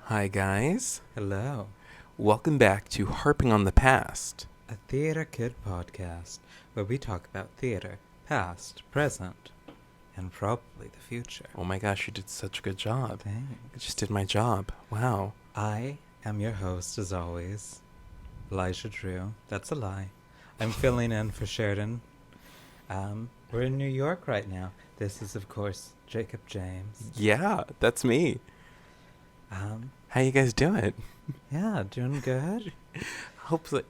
Hi, guys. Hello, Welcome back to Harping on the Past. a Theater Kid podcast where we talk about theater, past, present, and probably the future. Oh my gosh, you did such a good job. I Thanks. just did my job. Wow. I am your host, as always, Elijah Drew. That's a lie. I'm filling in for Sheridan. We're in New York right now. This is, of course, Jacob James. Yeah, that's me. How you guys doing? Yeah, doing good. Hopefully,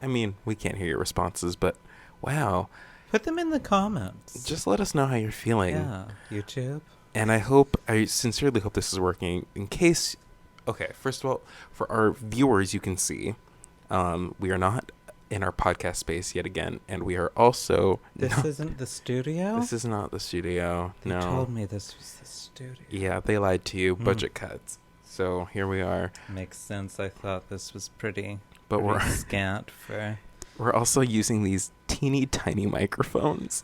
we can't hear your responses, but wow. Put them in the comments. Just let us know how you're feeling. Yeah, YouTube. And I sincerely hope this is working. Okay, first of all, for our viewers, you can see we are not in our podcast space yet again, and we are also Isn't the studio? This is not the studio. They told me this was the studio. Yeah, they lied to you. Budget cuts. So here we are. Makes sense. I thought this was pretty But scant for... we're also using these teeny tiny microphones.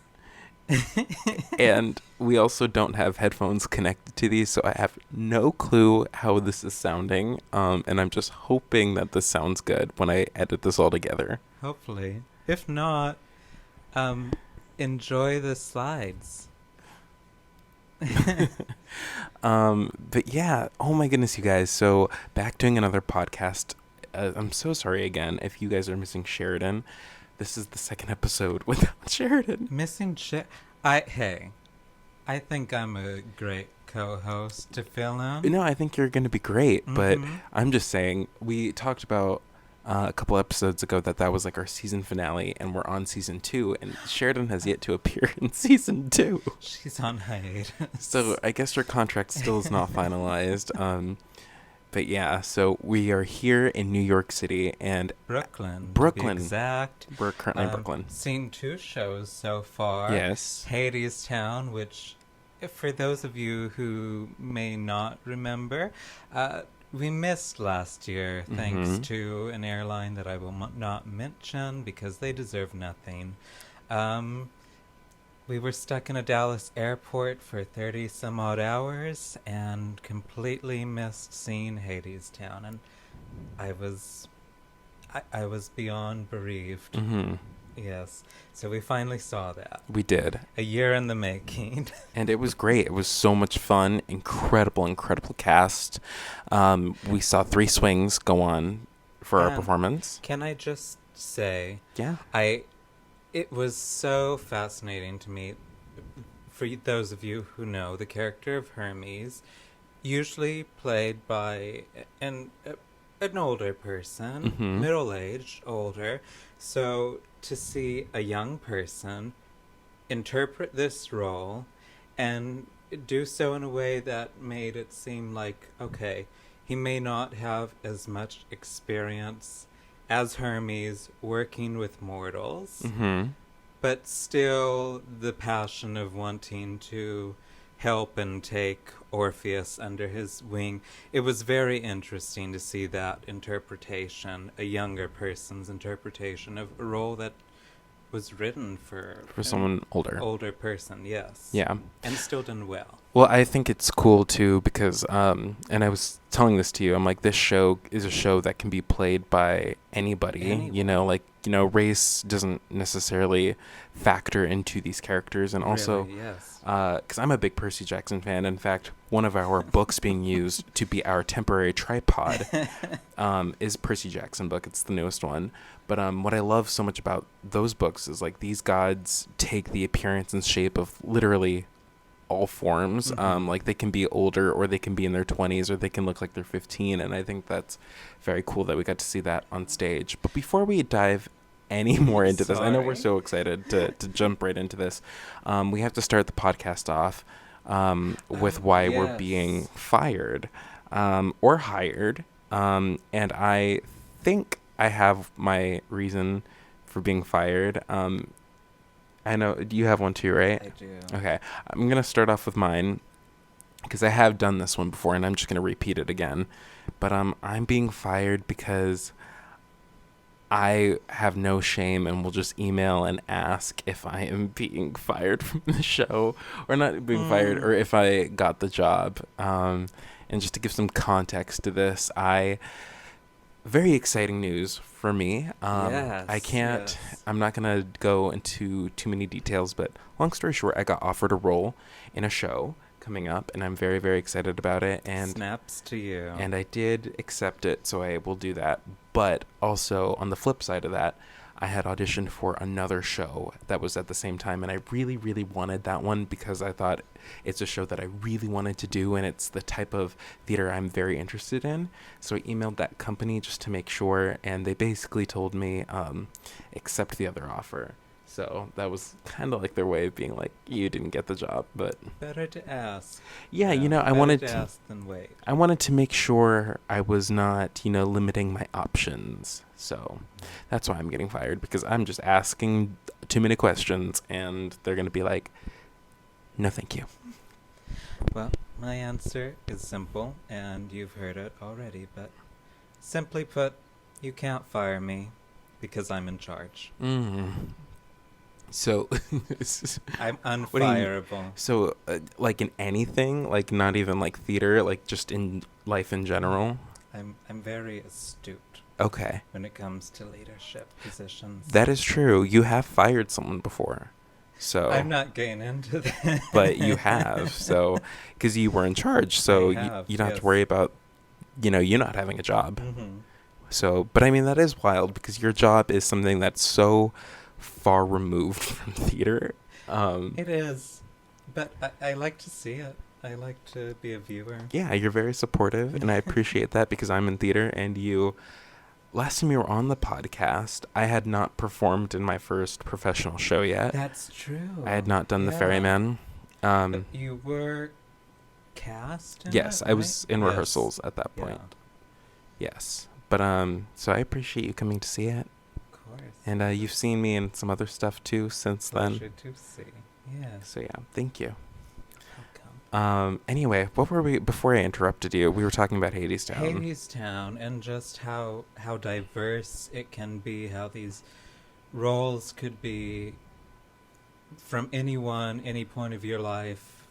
And we also don't have headphones connected to these, so I have no clue how this is sounding. And I'm just hoping that this sounds good when I edit this all together. Hopefully. If not, enjoy the slides. But yeah, oh my goodness, you guys. So back doing another podcast. I'm so sorry again if you guys are missing Sheridan. This is the second episode without Sheridan. Missing shit. I think I'm a great co-host to fill in. No, I think you're going to be great, but Mm-hmm. I'm just saying, we talked about a couple episodes ago that was like our season finale, and we're on season 2, and Sheridan has yet to appear in season 2. She's on hiatus. So I guess her contract still is not finalized. But yeah, so we are here in New York City and Brooklyn. Brooklyn. To be exact. We're currently in Brooklyn. Seen 2 shows so far. Yes. Hadestown, which, for those of you who may not remember, we missed last year thanks to an airline that I will not mention because they deserve nothing. We were stuck in a Dallas airport for 30 some odd hours and completely missed seeing Hadestown, and I was beyond bereaved. Mm-hmm. Yes. So we finally saw that. We did. A year in the making. And it was great. It was so much fun. Incredible cast. We saw 3 swings go on for our performance. Can I just say, Yeah. it was so fascinating to me. For those of you who know, the character of Hermes, usually played by an older person, middle-aged, older. So to see a young person interpret this role and do so in a way that made it seem like, okay, he may not have as much experience as Hermes working with mortals, but still the passion of wanting to help and take Orpheus under his wing. It was very interesting to see that interpretation, a younger person's interpretation of a role that was written for someone older person, yes. Yeah. And still done well. Well, I think it's cool too because and I was telling this to you, I'm like, this show is a show that can be played by anybody. Race doesn't necessarily factor into these characters. And also Really, yes. because I'm a big Percy Jackson fan. In fact, one of our books being used to be our temporary tripod is Percy Jackson book. It's the newest one. But what I love so much about those books is like these gods take the appearance and shape of literally all forms. Like they can be older, or they can be in their 20s, or they can look like they're 15. And I think that's very cool that we got to see that on stage. But before we dive any more into this, I know we're so excited to jump right into this. We have to start the podcast off with why we're being fired or hired. And I think I have my reason for being fired. I know, do you have one too, right? I do. Okay, I'm going to start off with mine because I have done this one before and I'm just going to repeat it again. But I'm being fired because I have no shame and will just email and ask if I am being fired from the show or not being fired, or if I got the job. And just to give some context to this, very exciting news for me. I'm not going to go into too many details, but long story short, I got offered a role in a show coming up, and I'm very, very excited about it. And snaps to you. And I did accept it, so I will do that. But also, on the flip side of that, I had auditioned for another show that was at the same time, and I really, really wanted that one because I thought it's a show that I really wanted to do, and it's the type of theater I'm very interested in. So I emailed that company just to make sure, and they basically told me, accept the other offer. So that was kind of like their way of being like, you didn't get the job, but better to ask. Yeah, I wanted to ask than wait. I wanted to make sure I was not, limiting my options. So that's why I'm getting fired, because I'm just asking too many questions, and they're going to be like, no, thank you. Well, my answer is simple, and you've heard it already, but simply put, you can't fire me because I'm in charge. So I'm unfireable. So like in anything, like not even like theater, like just in life in general? I'm very astute. Okay. When it comes to leadership positions. That is true. You have fired someone before. So I'm not getting into that. But you have. So because you were in charge, so you don't have to worry about you not having a job. Mm-hmm. So, but I mean, that is wild because your job is something that's so far removed from theater. It is, but I like to see it. I like to be a viewer. Yeah, you're very supportive, and I appreciate that because I'm in theater, and last time you were on the podcast, I had not performed in my first professional show yet. That's true. I had not done The Ferryman. But you were cast in Yes, it, I was in rehearsals at that point. Yeah. Yes. But, so I appreciate you coming to see it. Of course. And you've seen me in some other stuff, too, since then. Pleasure to see. Yes. So, yeah, thank you. Welcome. Anyway, what were we, before I interrupted you, we were talking about Hadestown. Hadestown, and just how diverse it can be, how these roles could be from anyone, any point of your life,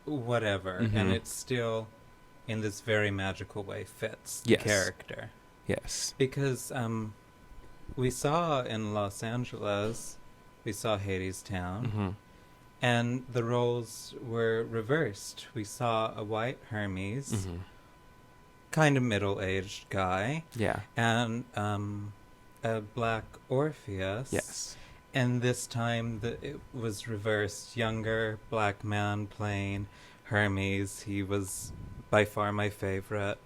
whatever, and it still, in this very magical way, fits the character. Yes. Because we saw in Los Angeles, we saw Hadestown, and the roles were reversed. We saw a white Hermes, kind of middle-aged guy, and a black Orpheus. Yes. And this time it was reversed. Younger black man playing Hermes. He was by far my favorite.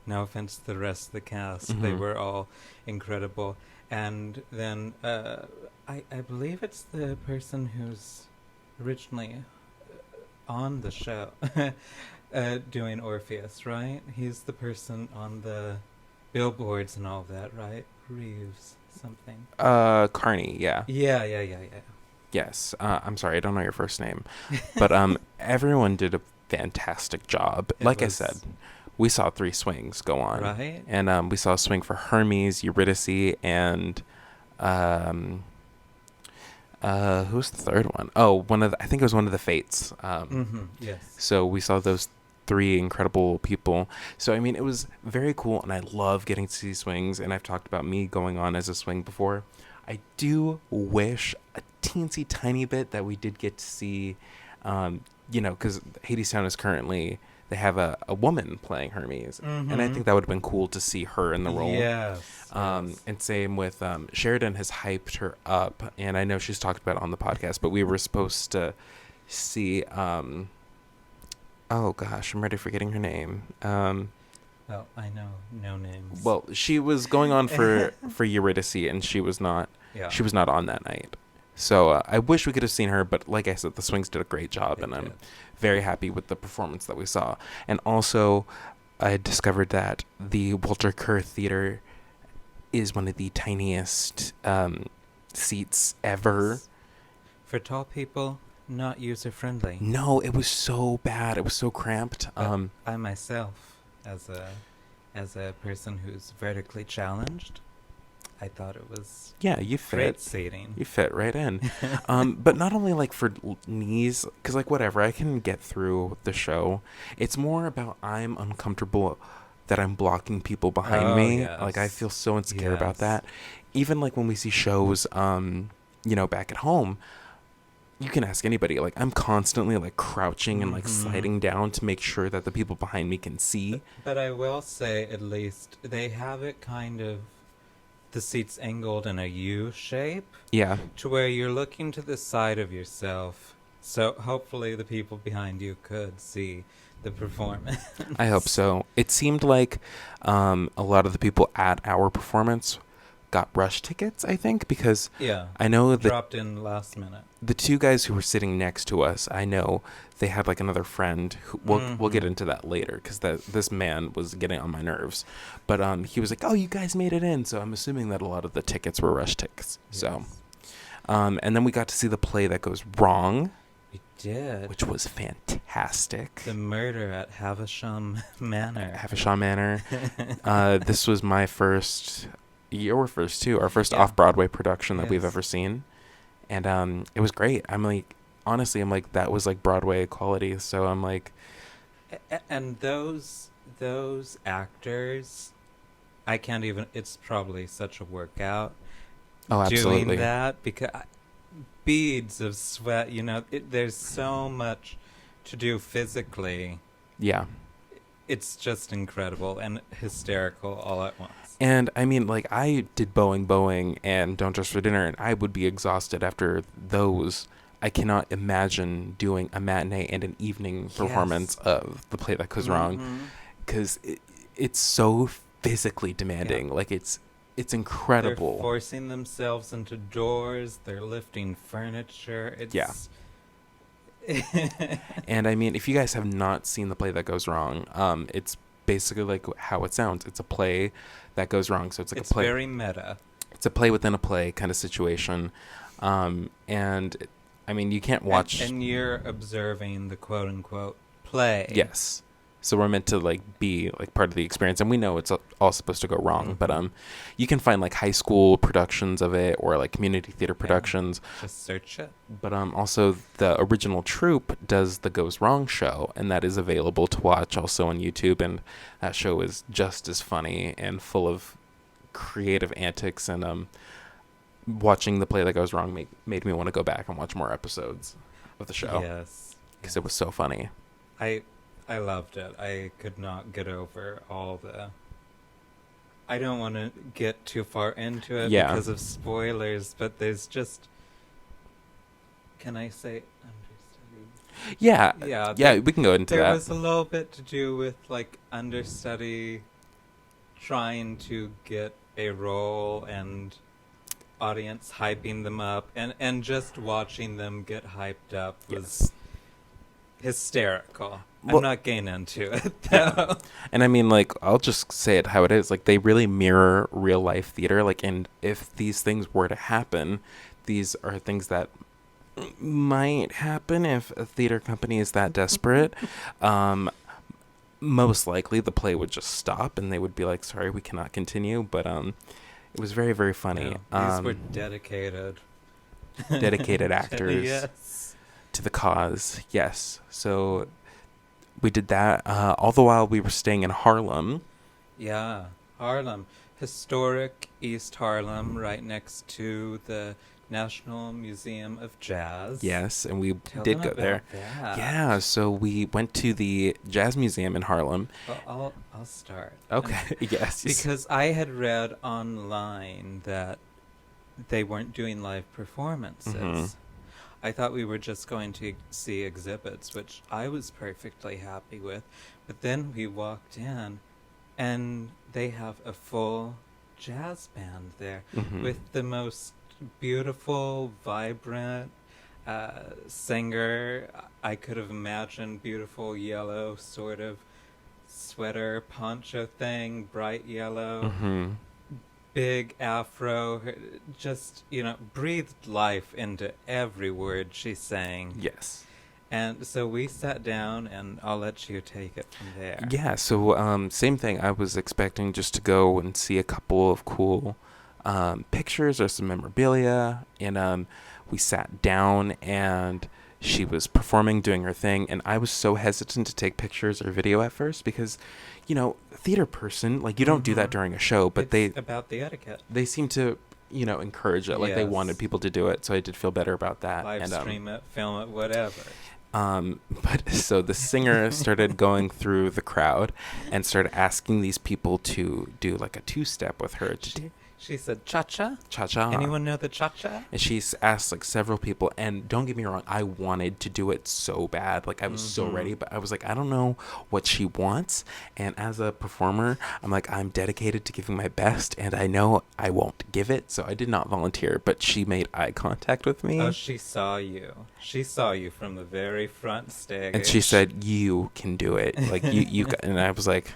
No offense to the rest of the cast. They were all incredible. And then I believe it's the person who's originally on the show doing Orpheus, right? He's the person on the billboards and all that, right? Reeves something. Carney, yeah. Yeah. Yes. I'm sorry, I don't know your first name. But everyone did a fantastic job. Like I said, we saw 3 swings go on. Right. And we saw a swing for Hermes, Eurydice, and who's the third one? Oh, I think it was one of the Fates. Yes. So we saw those 3 incredible people. So, I mean, it was very cool, and I love getting to see swings, and I've talked about me going on as a swing before. I do wish a teensy tiny bit that we did get to see, because Hadestown is currently, they have a woman playing Hermes, and I think that would have been cool to see her in the role. Yes. And same with Sheridan has hyped her up, and I know she's talked about it on the podcast, but we were supposed to see... oh gosh, I'm already forgetting her name. Well, I know no names. Well, she was going on for Eurydice, and she was not. Yeah. She was not on that night. So I wish we could have seen her, but like I said, the swings did a great job, and I'm very happy with the performance that we saw. And also, I discovered that the Walter Kerr Theater is one of the tiniest seats ever. For tall people. Not user-friendly. No, it was so bad. It was so cramped. I myself, as a person who's vertically challenged, I thought it was Yeah, you great fit. seating. You fit right in. But not only like for knees, because like whatever, I can get through the show. It's more about I'm uncomfortable that I'm blocking people behind Oh, me. Like I yes. feel so insecure about Yes. that. Even like when we see shows, back at home, you can ask anybody. Like I'm constantly like crouching and like Mm-hmm. sliding down to make sure that the people behind me can But, see. but I will say, at least, they have it kind of, the seats angled in a U shape Yeah, to where you're looking to the side of yourself. So hopefully the people behind you could see the I hope performance. so. It seemed like a lot of the people at our performance got rush tickets, I think, because Yeah. I know that Dropped in last minute. the two guys who were sitting next to us, I know they had like another friend who we'll get Mm-hmm. into that later because this man was getting on my nerves, but he was like, "Oh, you guys made it in," so I'm assuming that a lot of the tickets were rush tickets. So, Yes. and then we got to see the play that goes wrong, We did. which was fantastic. The murder at Havisham Manor. Havisham Manor. This was my first, your first too, our first Yeah. off-Broadway production that we've Yes. ever seen. And it was great. I'm like, honestly, I'm like, that was like Broadway quality. So I'm like, And those actors, I can't even. It's probably such a workout oh, doing absolutely. that because beads of sweat. There's so much to do physically. Yeah. It's just incredible and hysterical all at once. And I mean, like, I did Boeing and Don't Dress for Dinner, and I would be exhausted after those. I cannot imagine doing a matinee and an evening performance Yes. of The Play That Goes Wrong, Mm-hmm. because it's so physically demanding. Yeah. Like, it's They're incredible. forcing themselves into doors. They're lifting furniture. Yeah. It's And I mean, if you guys have not seen The Play That Goes Wrong, it's basically like how it sounds. It's a play that goes wrong. So it's like it's a play. very meta. It's a play within a play kind of situation. I mean, you can't watch. And you're observing the quote unquote play. Yes. So we're meant to like be like part of the experience, and we know it's all supposed to go wrong. But Mhm. you can find like high school productions of it or like community theater productions. Just search it. But also the original troupe does the Goes Wrong show, and that is available to watch also on YouTube. And that show is just as funny and full of creative antics. And watching The Play That Goes Wrong made me want to go back and watch more episodes of the show Yes. because it was so funny. I loved it. I could not get over all the. I don't want to get too far into it Yeah. because of spoilers, but there's just. Can I say understudy? Yeah, Yeah. yeah, we can go into There that. was a little bit to do with like understudy trying to get a role and audience hyping them up and just watching them get hyped up was hysterical. Well- I'm not getting into it Yeah. though. And I mean, like, I'll just say it how it is. Like, they really mirror real life theater. Like, and if these things were to happen, these are things that might happen if a theater company is that desperate. Most likely the play would just stop and they would be like, sorry, we cannot continue. But it was very, very funny. No, these were dedicated dedicated actors Yes. to the cause. Yes. So we did that all the while we were staying in Harlem. Yeah, Harlem. Historic East Harlem, right next to the National Museum of Jazz. Yes, and we Tell did them go about there. that. Yeah, so we went to the Jazz Museum in Harlem. Well, I'll start. Okay, yes. Because I had read online that they weren't doing live performances. Mhm. I thought we were just going to see exhibits, which I was perfectly happy with. But then we walked in, and they have a full jazz band there Mhm. with the most beautiful, vibrant singer I could have imagined. Beautiful yellow sort of sweater poncho thing, bright yellow, Mhm. big afro, just, breathed life into every word she sang. Yes. And so we sat down, and I'll let you take it from there. Yeah, so same thing. I was expecting just to go and see a couple of cool pictures or some memorabilia, and we sat down and she was performing, doing her thing, and I was so hesitant to take pictures or video at first because, theater person, like, you don't do that during a show, but it's about the etiquette. they seem to, encourage it, like they wanted people to do it, so I did feel better about that. Live stream it, film it, whatever. But so the singer started going through the crowd and started asking these people to do like a two-step with her. She said, cha-cha? Cha-cha. Anyone know the cha-cha? And she's asked like several people, and don't get me wrong, I wanted to do it so bad. Like I was so ready, but I was like, I don't know what she wants. And as a performer, I'm like, I'm dedicated to giving my best, and I know I won't give it. So I did not volunteer, but she made eye contact with me. Oh, she saw you. She saw you from the very front stage. And she said, you can do it. Like you and I was like,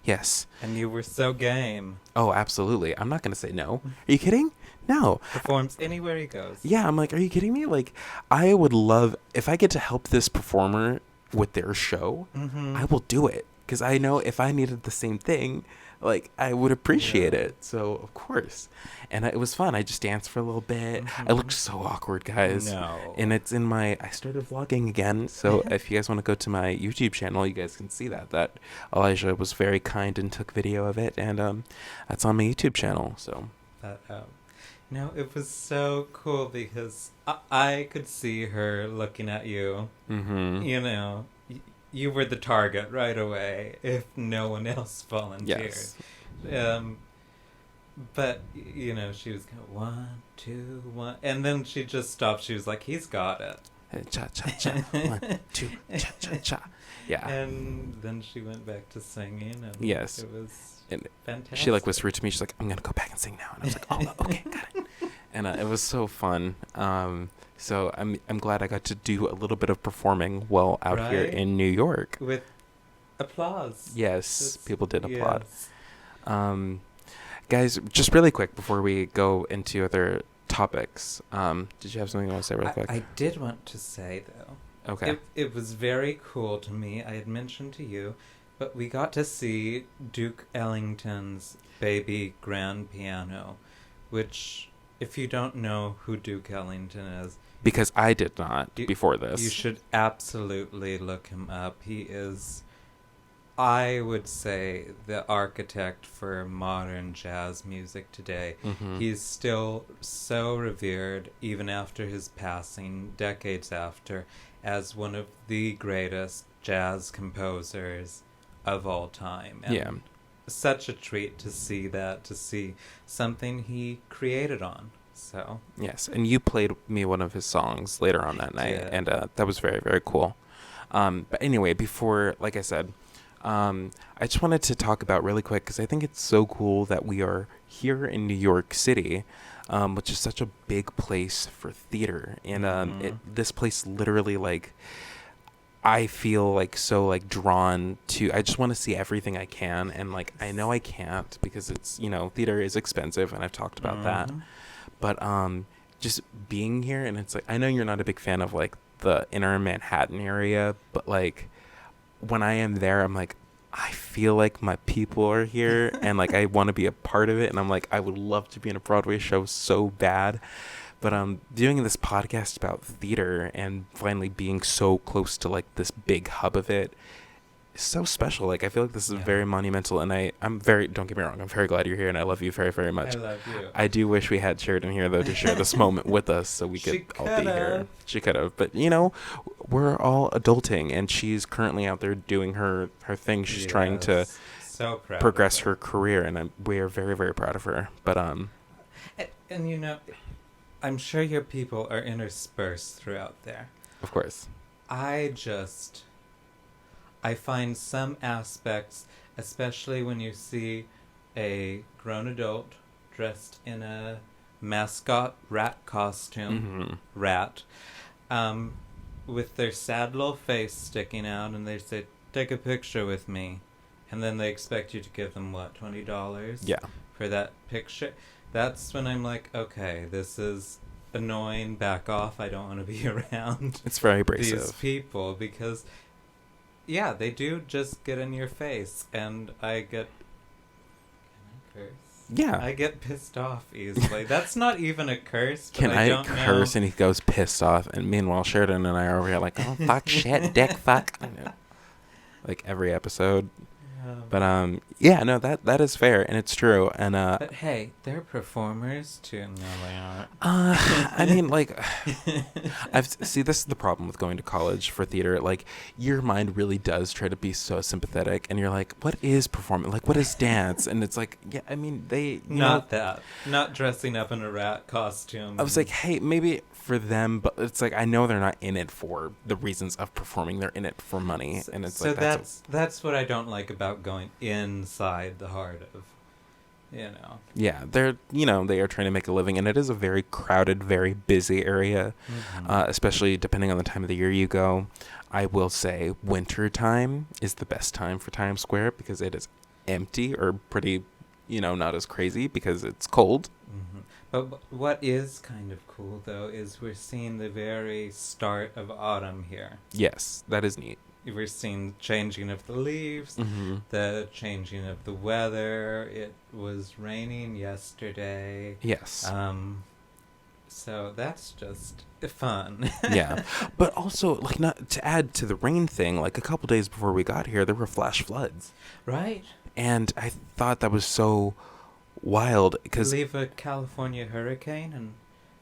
yes. And you were so game. Oh, absolutely. I'm not going to say no. Are you kidding? No. Performs anywhere he goes. Yeah, I'm like, are you kidding me? Like, I would love, if I get to help this performer with their show, I will do it. Because I know if I needed the same thing, like, I would appreciate it. So, of course. And it was fun. I just danced for a little bit. I looked so awkward, guys. No. And it's in I started vlogging again. So if you guys want to go to my YouTube channel, you guys can see that Elijah was very kind and took video of it. And that's on my YouTube channel. So. No, it was so cool because I could see her looking at you. Mm-hmm. You were the target right away if no one else volunteered. Yes. But, she was going, 1, 2, 1. And then she just stopped. She was like, he's got it. Cha-cha-cha. 1, 2, cha-cha-cha. Yeah. And then she went back to singing. And yes. It was fantastic. She, whispered to me, she's like, I'm going to go back and sing now. And I was like, oh, okay, got it. And it was so fun. So I'm glad I got to do a little bit of performing while out here in New York. With applause. Yes, people did applaud. Yes. Guys, just really quick before we go into other topics, did you have something you want to say real quick? I did want to say, though. Okay. It was very cool to me. I had mentioned to you, but we got to see Duke Ellington's Baby Grand Piano, which, if you don't know who Duke Ellington is... Because I did not before this. You should absolutely look him up. He is... I would say the architect for modern jazz music today. He's still so revered, even after his passing, decades after, as one of the greatest jazz composers of all time. And such a treat to see that, to see something he created on. So yes, and you played me one of his songs later on that night, and that was very, very cool. But anyway, before, like I said, I just wanted to talk about really quick, because I think it's so cool that we are here in New York City, which is such a big place for theater. And this place literally, I feel so drawn to, I just want to see everything I can. And I know I can't because it's, theater is expensive, and I've talked about that. But just being here, and it's I know you're not a big fan of the inner Manhattan area, but when I am there, I'm I feel like my people are here, and I want to be a part of it, and I'm I would love to be in a Broadway show so bad. But doing this podcast about theater and finally being so close to this big hub of it is so special. I feel like this is very monumental, and I'm very, don't get me wrong, I'm very glad you're here, and I love you very, very much. I love you. I do wish we had Sheridan here, though, to share this moment with us so we could all be here. She could have. But, we're all adulting, and she's currently out there doing her thing. She's trying to progress her career, and we are very, very proud of her. But and I'm sure your people are interspersed throughout there. Of course. I find some aspects, especially when you see a grown adult dressed in a mascot rat costume, with their sad little face sticking out, and they say, take a picture with me. And then they expect you to give them, $20? Yeah. For that picture? That's when I'm okay, this is annoying, back off, I don't want to be around. It's very abrasive. These people, because... Yeah, they do just get in your face, and I get... Can I curse? Yeah. I get pissed off easily. That's not even a curse. But Can I don't curse? know. And he goes pissed off. And meanwhile, Sheridan and I are over here like, oh, fuck, shit, dick, fuck. I know. Like every episode. But yeah, no, that is fair, and it's true. And But hey, they're performers too. No, they aren't. I mean, like, see, this is the problem with going to college for theater. Like, your mind really does try to be so sympathetic, and you're like, what is performance? Like, what is dance? And it's like, yeah, I mean, Not dressing up in a rat costume. I was like, hey, maybe for them, but it's like, I know they're not in it for the reasons of performing. They're in it for money, and it's so like that's what I don't like about going inside the heart of, Yeah, they are trying to make a living, and it is a very crowded, very busy area, especially depending on the time of the year you go. I will say winter time is the best time for Times Square because it is empty or pretty, not as crazy because it's cold. Mm-hmm. But what is kind of cool, though, is we're seeing the very start of autumn here. Yes, that is neat. We're seeing changing of the leaves, the changing of the weather. It was raining yesterday. Yes. So that's just fun. Yeah. But also, like, not to add to the rain thing, like a couple days before we got here, there were flash floods. Right. And I thought that was so wild because leave a California hurricane and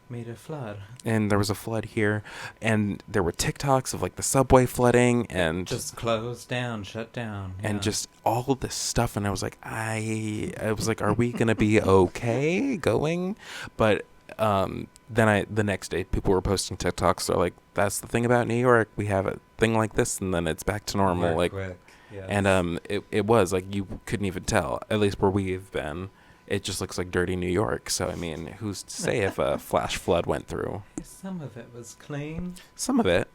made a flood. And there was a flood here, and there were TikToks of like the subway flooding and just closed down, shut down, and just all this stuff. And I was like, I was like, are we gonna be okay going? But then the next day people were posting TikToks. They're like, that's the thing about New York. We have a thing like this, and then it's back to normal. Work like, quick. Yes. And it was like you couldn't even tell. At least where we've been. It just looks like dirty New York. So, I mean, who's to say if a flash flood went through? Some of it was clean. Some of it.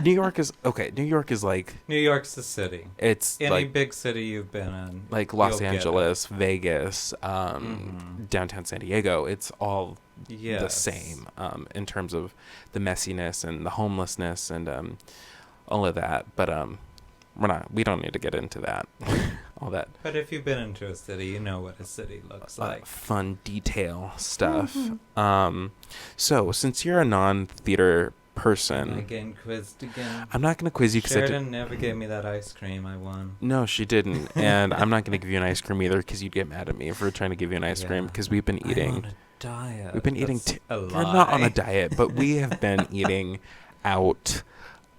New York is like... New York's the city. It's any like... big city you've been in. Like Los Angeles, Vegas, downtown San Diego. It's all the same in terms of the messiness and the homelessness and all of that. But we don't need to get into that. All that. But if you've been into a city, you know what a city looks like. Fun detail stuff. So since you're a non-theater person, I'm getting quizzed again. I'm not going to quiz you because Sheridan never gave me that ice cream I won. No, she didn't, and I'm not going to give you an ice cream either because you'd get mad at me for trying to give you an ice cream because we've been eating. I'm on a diet. We've been eating. A We're lie. not on a diet, but we have been eating out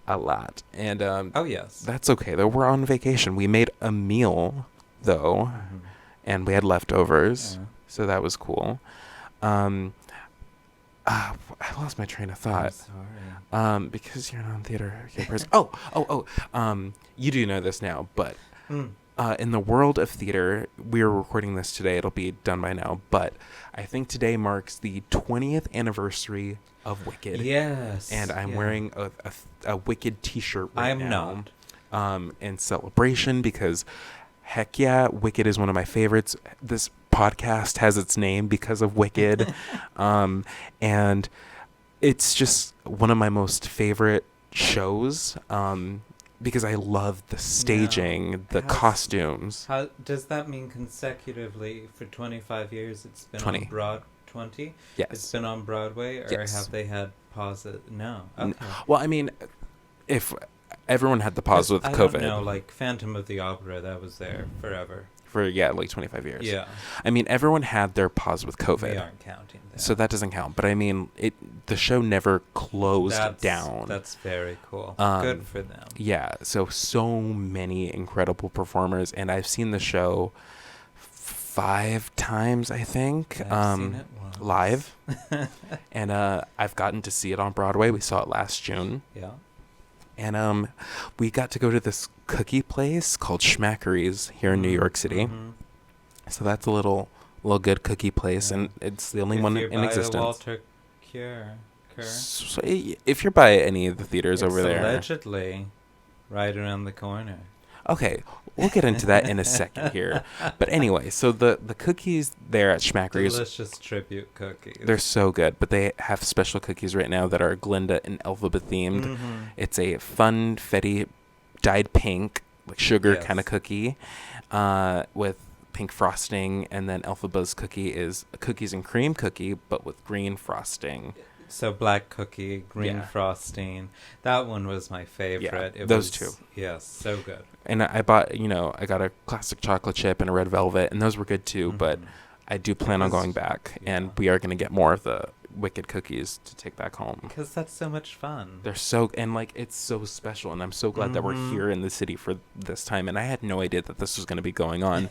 a lot, and oh yes, that's okay though. We're on vacation. We made a meal though, and we had leftovers, so that was cool. I lost my train of thought. I'm sorry. Because you're non theater person. You do know this now, but in the world of theater, we're recording this today. It'll be done by now, but I think today marks the 20th anniversary of Wicked. Yes. And I'm wearing a Wicked t-shirt right now. I'm not. In celebration because, heck yeah, Wicked is one of my favorites. This podcast has its name because of Wicked. And it's just one of my most favorite shows because I love the staging, the costumes. How does that mean consecutively for 25 years it's been 20. on 20? Yes. It's been on Broadway, or have they had pauses? No. Okay. Well, I mean, if everyone had the pause with COVID. I don't know, like Phantom of the Opera, that was there forever. For, like 25 years. Yeah. I mean, everyone had their pause with COVID. We aren't counting that. So that doesn't count. But I mean, the show never closed down. That's very cool. Good for them. Yeah. So many incredible performers. And I've seen the show 5 times, I think. I've seen it once. Live. And I've gotten to see it on Broadway. We saw it last June. Yeah. And we got to go to this cookie place called Schmackery's here in New York City. So that's a little good cookie place, and it's the only one in existence. The Walter Kerr. So if you're by any of the theaters over there, allegedly right around the corner. Okay, we'll get into that in a second here. But anyway, so the cookies there at Schmackery's, delicious tribute cookies. They're so good, but they have special cookies right now that are Glinda and Elphaba themed. It's a funfetti dyed pink, like sugar kind of cookie, with pink frosting, and then Elphaba's cookie is a cookies and cream cookie, but with green frosting. So black cookie, green Yeah. frosting. That one was my favorite. Yeah, those two. Yes, so good. And I bought, I got a classic chocolate chip and a red velvet, and those were good too, but Mhm. I do plan on going back, and we are going to get more of the Wicked cookies to take back home. Because that's so much fun. They're so, and like, it's so special, and I'm so glad that we're Mhm. here in the city for this time, and I had no idea that this was going to be going on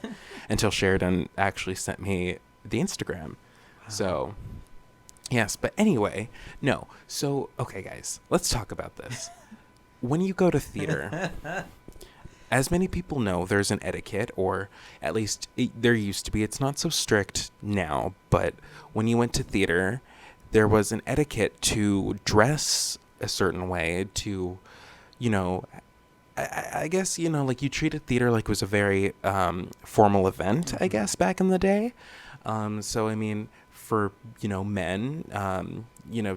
until Sheridan actually sent me the Instagram. Wow. So, yes, but anyway, no. So, okay, guys, let's talk about this. When you go to theater, as many people know, there's an etiquette, or at least there used to be. It's not so strict now, but when you went to theater, there was an etiquette to dress a certain way, to, I guess, like you treated theater like it was a very formal event, I guess, back in the day. So, I mean, for, men,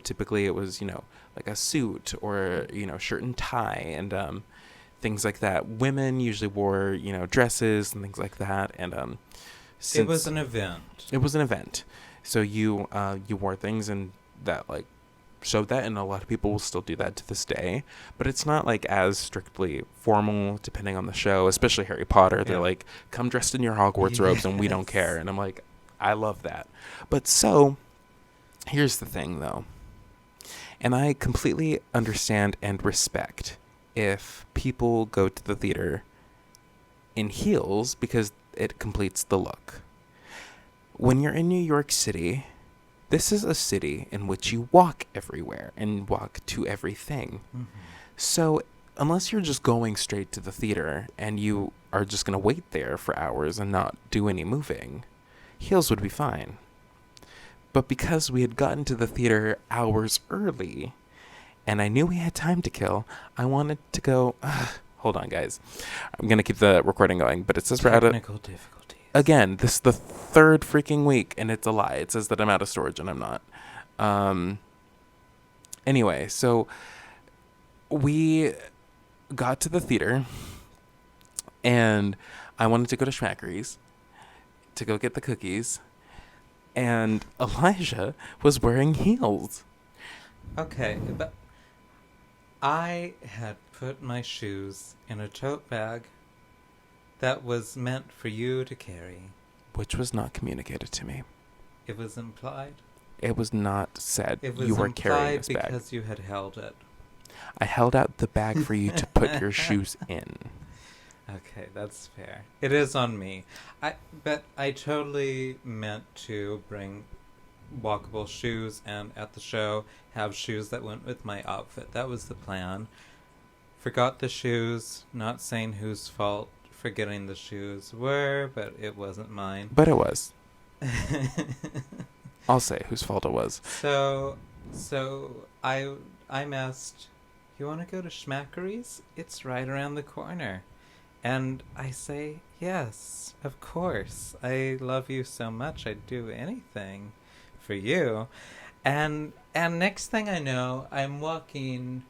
typically it was, like a suit or, shirt and tie and things like that. Women usually wore, dresses and things like that. And it was an event. It was an event. So you wore things and that like showed that, and a lot of people will still do that to this day. But it's not like as strictly formal, depending on the show. Especially Harry Potter, they're like, come dressed in your Hogwarts robes, and we don't care. And I'm like, I love that. But so here's the thing, though, and I completely understand and respect if people go to the theater in heels because it completes the look. When you're in New York City, this is a city in which you walk everywhere and walk to everything. Mm-hmm. So unless you're just going straight to the theater and you are just going to wait there for hours and not do any moving, heels would be fine. But because we had gotten to the theater hours early and I knew we had time to kill, I wanted to go... hold on, guys. I'm going to keep the recording going, but it says we're out of... Technical difficulties. Again, this is the third freaking week, and it's a lie. It says that I'm out of storage, and I'm not. Anyway, so we got to the theater, and I wanted to go to Schmackery's to go get the cookies, and Elijah was wearing heels. Okay, but I had put my shoes in a tote bag that was meant for you to carry. Which was not communicated to me. It was implied. It was not said It was you were carrying implied this bag. because you had held it. I held out the bag for you to put your shoes in. Okay, that's fair. It is on me. But I totally meant to bring walkable shoes and at the show have shoes that went with my outfit. That was the plan. Forgot the shoes, not saying whose fault forgetting the shoes were, but it wasn't mine. But it was. I'll say whose fault it was. So I asked, you want to go to Schmackery's? It's right around the corner. And I say, yes, of course. I love you so much. I'd do anything for you. And next thing I know, I'm walking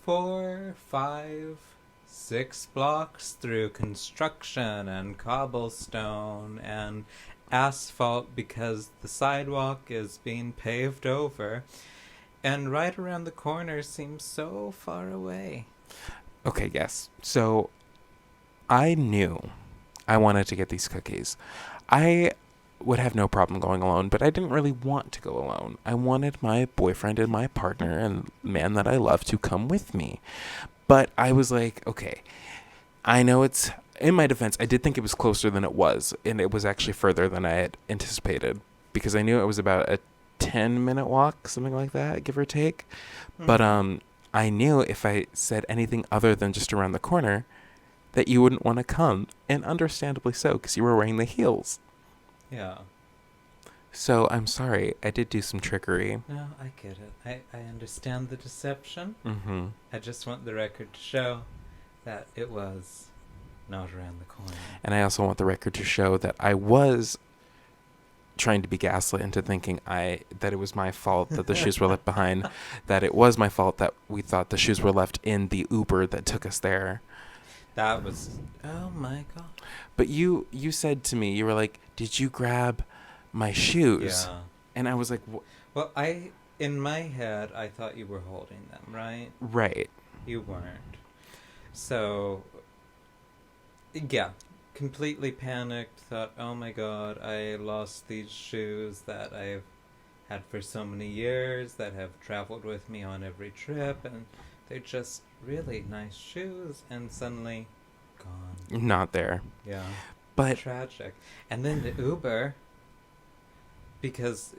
4, 5, 6 blocks through construction and cobblestone and asphalt because the sidewalk is being paved over. And right around the corner seems so far away. Okay, yes. So I knew I wanted to get these cookies. I would have no problem going alone, but I didn't really want to go alone. I wanted my boyfriend and my partner and man that I love to come with me. But I was like, okay, I know it's, in my defense, I did think it was closer than it was, and it was actually further than I had anticipated, because I knew it was about a 10-minute walk, something like that, give or take. Mm-hmm. But I knew if I said anything other than just around the corner, that you wouldn't want to come, and understandably so, because you were wearing the heels. Yeah. So I'm sorry, I did do some trickery. No, I get it. I understand the deception. Mm-hmm. I just want the record to show that it was not around the corner. And I also want the record to show that I was trying to be gaslit into thinking that it was my fault that the shoes were left behind, that it was my fault that we thought the shoes were left in the Uber that took us there. That was, oh my God. But you said to me, you were like, "Did you grab my shoes?" Yeah. And I was like, Well, in my head, I thought you were holding them, right? right. You weren't. So, yeah, completely panicked, thought, oh my God, I lost these shoes that I've had for so many years, that have traveled with me on every trip, and they're just really nice shoes, and suddenly gone. Not there. Yeah. But Tragic. And then the Uber, because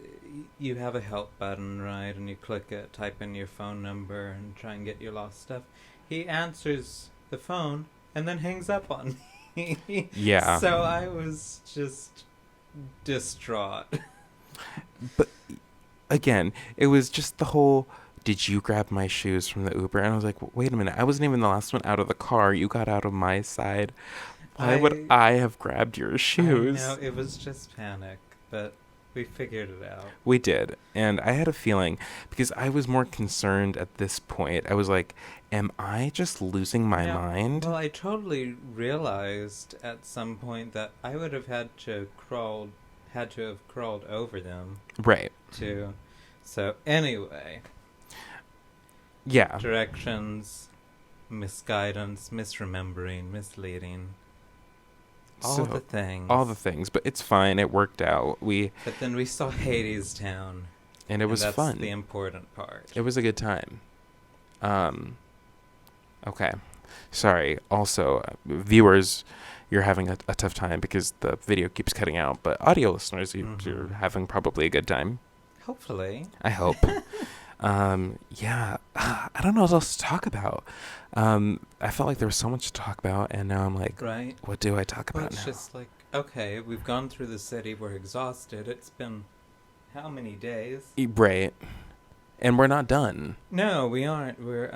you have a help button, right? And you click it, type in your phone number, and try and get your lost stuff. He answers the phone and then hangs up on me. yeah. So I was just distraught. But again, it was just the whole, "Did you grab my shoes from the Uber?" And I was like, "Wait a minute. I wasn't even the last one out of the car. You got out of my side. Why would I have grabbed your shoes?" I know, it was just panic, but we figured it out. We did. And I had a feeling, because I was more concerned at this point. I was like, am I just losing my mind? Well, I totally realized at some point that I would have had to have crawled over them Right. too. So anyway, Yeah. directions, misguidance, misremembering, misleading. All So, the things. all the things. But it's fine. It worked out. But then we saw Hades Town. And it was that's fun. the important part. It was a good time. Okay. Sorry. Also, viewers, you're having a tough time because the video keeps cutting out. But audio listeners, you're having probably a good time. Hopefully. I hope. Yeah. I don't know what else to talk about. I felt like there was so much to talk about, and now I'm like, Right. what do I talk Well, about it's now? just like, okay, we've gone through the city, we're exhausted. It's been how many days? Right. And we're not done. No, we aren't. We're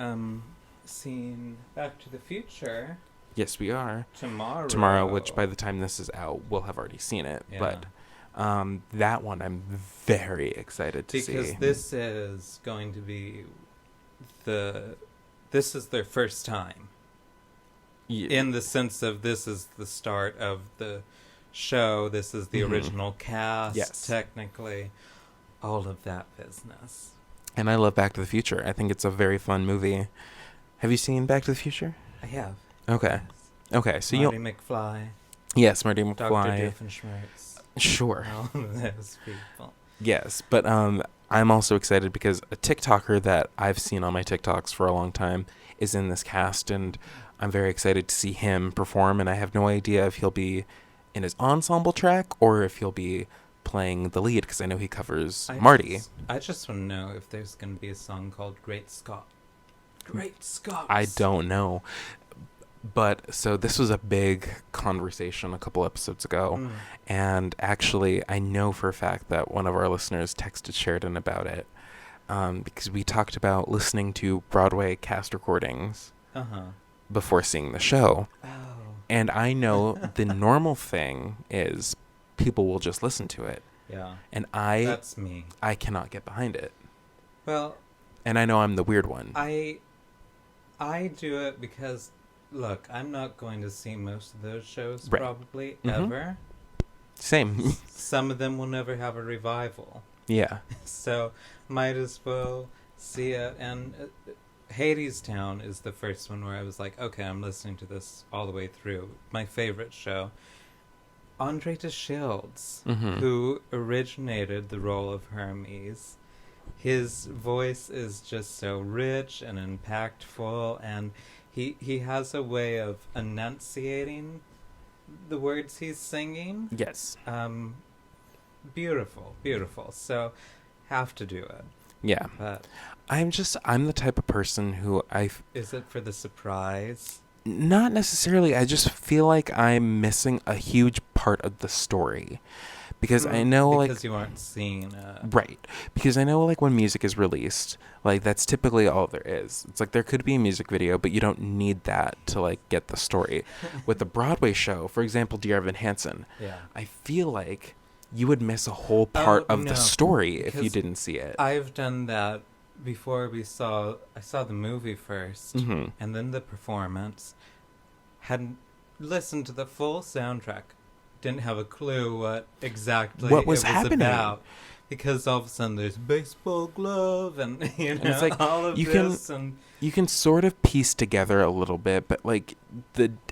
seeing Back to the Future Yes, we are. tomorrow. Which by the time this is out, we'll have already seen it. Yeah. But that one I'm very excited to see. Because this is going to be this is their first time. In the sense of this is the start of the show, this is the original cast, Yes. technically, all of that business. And I love Back to the Future. I think it's a very fun movie. Have you seen Back to the Future? I have. Okay. Yes. Okay, so Marty McFly, yes, Marty Dr. McFly. Doofenshmirtz, Sure. all of those people. Yes, but I'm also excited because a TikToker that I've seen on my TikToks for a long time is in this cast, and I'm very excited to see him perform, and I have no idea if he'll be in his ensemble track or if he'll be playing the lead, because I know he covers Marty. I just want to know if there's going to be a song called Great Scott. Great Scott. I don't know. But so this was a big conversation a couple episodes ago. And actually, I know for a fact that one of our listeners texted Sheridan about it, because we talked about listening to Broadway cast recordings before seeing the show. Oh. And I know the normal thing is people will just listen to it. Yeah. And That's me. I cannot get behind it. Well, And I know I'm the weird one. I do it because, look, I'm not going to see most of those shows Right. probably Mhm. ever. Same. Some of them will never have a revival. Yeah. So might as well see it. And Hades Town is the first one where I was like, okay, I'm listening to this all the way through. My favorite show. Andre DeShields, who originated the role of Hermes, his voice is just so rich and impactful, and he has a way of enunciating the words he's singing. Yes. Beautiful, beautiful. So, have to do it. Yeah. But I'm the type of person who is it for the surprise? not necessarily. I just feel like I'm missing a huge part of the story. Because I know, because you aren't seeing right. Because I know, like, when music is released, like, that's typically all there is. It's like there could be a music video, but you don't need that to, like, get the story. With the Broadway show, for example, Dear Evan Hansen, I feel like you would miss a whole part of the story if you didn't see it. I've done that before. I saw the movie first, and then the performance. hadn't listened to the full soundtrack, didn't have a clue what exactly What was it was happening? about. Because all of a sudden there's baseball glove and, And it's like, all of you this. And you can sort of piece together a little bit, but like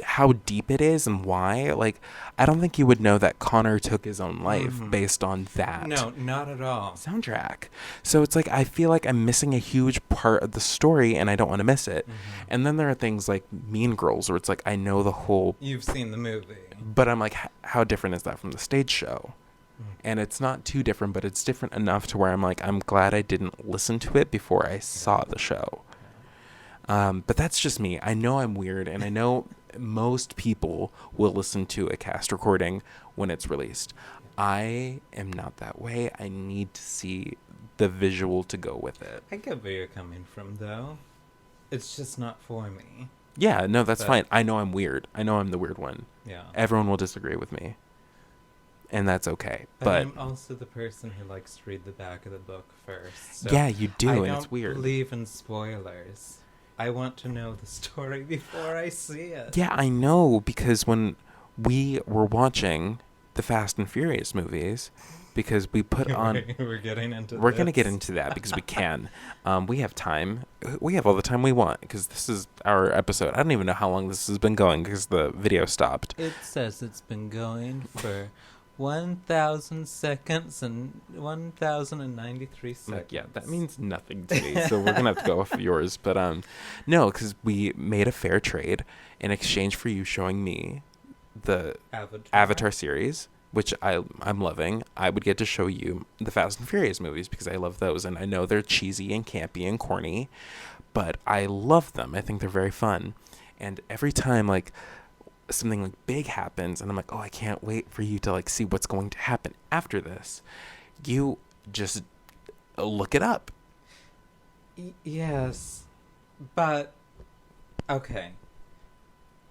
how deep it is and why, like I don't think you would know that Connor took his own life based on that. no, not at all. Soundtrack. So it's like I feel like I'm missing a huge part of the story and I don't want to miss it. And then there are things like Mean Girls where it's like I know the whole, You've seen the movie. but I'm like how different is that from the stage show? And it's not too different, but it's different enough to where I'm like, I'm glad I didn't listen to it before I saw the show. But that's just me. I know I'm weird, and I know most people will listen to a cast recording when it's released. I am not that way. I need to see the visual to go with it. I get where you're coming from, though. It's just not for me. Yeah, no, that's But- fine. I know I'm weird. I know I'm the weird one. Yeah. Everyone will disagree with me. And that's okay. But I'm also the person who likes to read the back of the book first. So yeah, you do, I and don't it's weird. believe in spoilers. I want to know the story before I see it. Yeah, I know, because when we were watching the Fast and Furious movies, because we put on... We're getting into We're going to this. get into that because we can. We have time. We have all the time we want because this is our episode. I don't even know how long this has been going because the video stopped. It says it's been going for 1,000 seconds and 1,093 seconds. Like, yeah, that means nothing to me. So we're going to have to go off of yours. But no, because we made a fair trade in exchange for you showing me the Avatar series, which I'm loving. I would get to show you the Fast and Furious movies because I love those. And I know they're cheesy and campy and corny, but I love them. I think they're very fun. And every time, like, something like big happens and I'm like, oh, I can't wait for you to like see what's going to happen after this, you just look it up. Yes, but okay,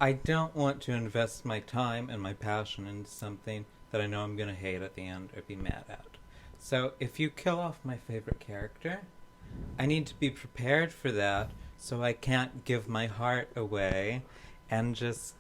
I don't want to invest my time and my passion into something that I know I'm going to hate at the end or be mad at. So if you kill off my favorite character, I need to be prepared for that so I can't give my heart away and just...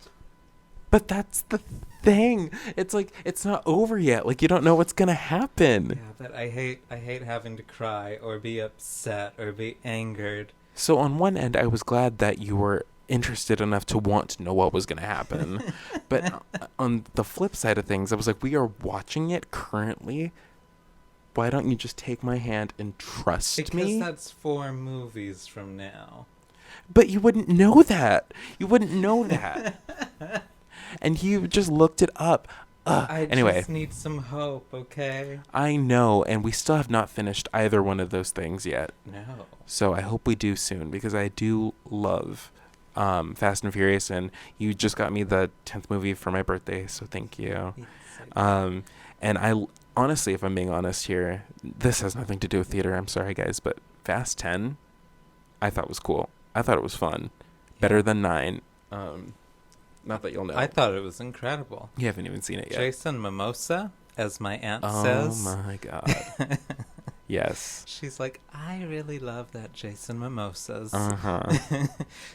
But that's the thing. It's like, it's not over yet. Like, you don't know what's going to happen. Yeah, but I hate having to cry or be upset or be angered. So on one end, I was glad that you were interested enough to want to know what was going to happen. But on the flip side of things, I was like, we are watching it currently. Why don't you just take my hand and trust me? Because that's 4 movies from now. But you wouldn't know that. You wouldn't know that. And you just looked it up. Anyway. I just need some hope, okay? I know, and we still have not finished either one of those things yet. No. So I hope we do soon, because I do love Fast and Furious, and you just got me the 10th movie for my birthday, so thank you. Yes, I did. And I honestly, if I'm being honest here, this has nothing to do with theater, I'm sorry guys, but Fast 10, I thought was cool. I thought it was fun. Better than 9. Not that you'll know. I thought it was incredible. You haven't even seen it yet. Jason Mimosa, as my aunt Oh says. my god. Yes. She's like, I really love that Jason Mimosas. Uh-huh.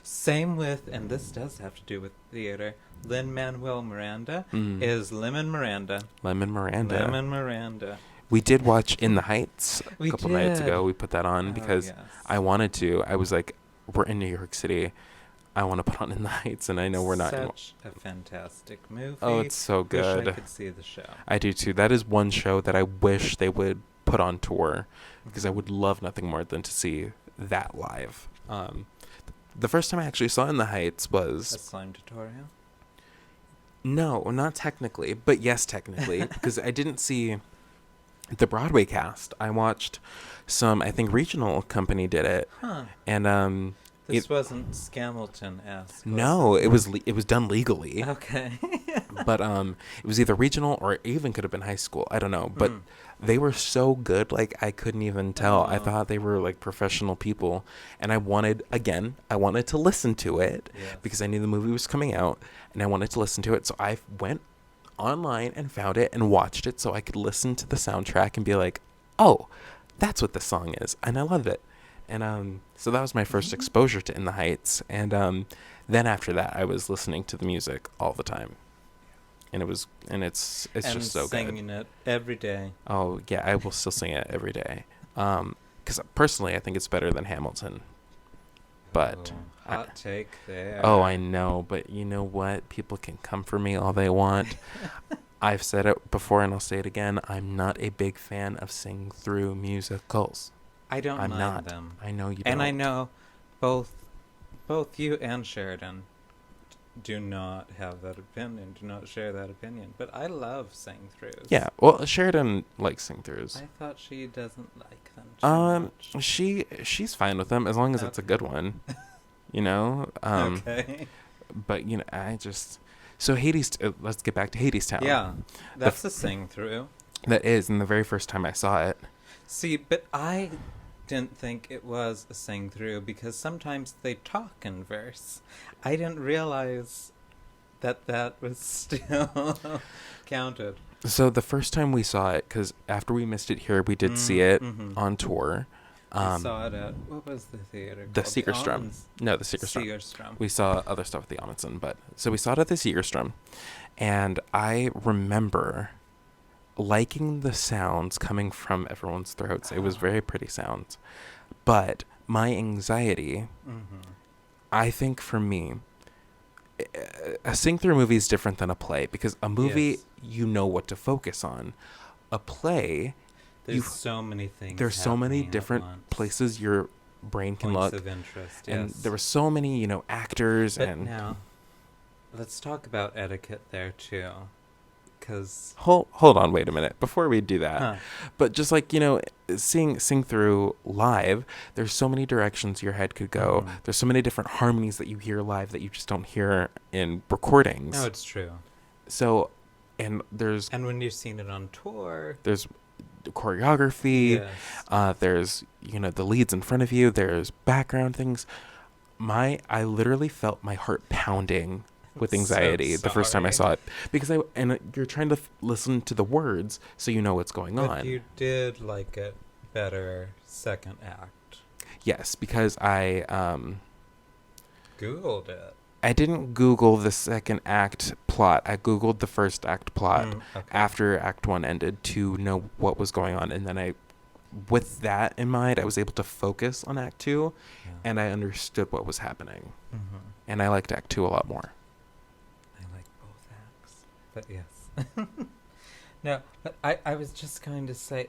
Same with, and this does have to do with theater, Lin-Manuel Miranda is Lemon Miranda. Lemon Miranda. Lemon Miranda. We did watch In the Heights a We couple nights did. ago. We put that on Oh, because yes. I wanted to. I was like, we're in New York City. I want to put on In the Heights, and I know we're not. Such a fantastic movie. Oh, it's so Wish I good. could see the show. I do too. That is one show that I wish they would put on tour because I would love nothing more than to see that live. The first time I actually saw In the Heights A was slime tutorial? no, not technically, but yes, technically, because I didn't see the Broadway cast. I watched some. I think regional company did it, Huh. and This wasn't Scamilton-esque. no, it was done legally. Okay. But it was either regional or it even could have been high school. I don't know. But they were so good, like I couldn't even tell. I Oh. thought they were like professional people, and I wanted to listen to it Yes. because I knew the movie was coming out, and I wanted to listen to it. So I went online and found it and watched it so I could listen to the soundtrack and be like, oh, that's what the song is, and I love it. And so that was my first exposure to In the Heights. And then after that, I was listening to the music all the time. And it's just so good. And singing it every day. Oh, yeah, I will still sing it every day. Because personally, I think it's better than Hamilton. But hot take there. Oh, I know, but you know what? People can come for me all they want. I've said it before and I'll say it again. I'm not a big fan of sing-through musicals. I don't I'm mind not. them. I know you don't. And I know both you and Sheridan do not have that opinion, do not share that opinion. But I love sing-throughs. Yeah, well, Sheridan likes sing-throughs. I thought she doesn't like them too much. She's fine with them as long as it's a good one. You know? Okay. But, you know, I just... So Hades... let's get back to Hadestown. Yeah, that's a sing-through. That is, and the very first time I saw it. See, but I didn't think it was a sing-through because sometimes they talk in verse. I didn't realize that was still counted. So the first time we saw it, because after we missed it here, we did see it on tour. I saw it at, what was the theater The called? Segerstrom. No, the Segerstrom. Segerstrom. We saw other stuff at the Amundsen, but... So we saw it at the Segerstrom. And I remember liking the sounds coming from everyone's throats. It was very pretty sounds. But my anxiety, I think for me, a sing-through movie is different than a play. Because a movie, you know what to focus on. A play... There's so many things. There's so many different places your brain can look. Points of interest, and there were so many, you know, actors. But and now, let's talk about etiquette there too, because hold on, wait a minute before we do that. But just like, you know, sing through live, there's so many directions your head could go. There's so many different harmonies that you hear live that you just don't hear in recordings. No, it's true. So, and when you've seen it on tour, there's choreography, there's, you know, the leads in front of you, there's background things. I literally felt my heart pounding with anxiety the first time I saw it, because you're trying to listen to the words so you know what's going on. But you did like it better second act. Yes, because I Googled it. I didn't Google the second act plot. I Googled the first act plot after Act 1 ended to know what was going on. And then with that in mind, I was able to focus on Act 2, and I understood what was happening. And I liked Act 2 a lot more. I like both acts. But yes. No, but I was just going to say,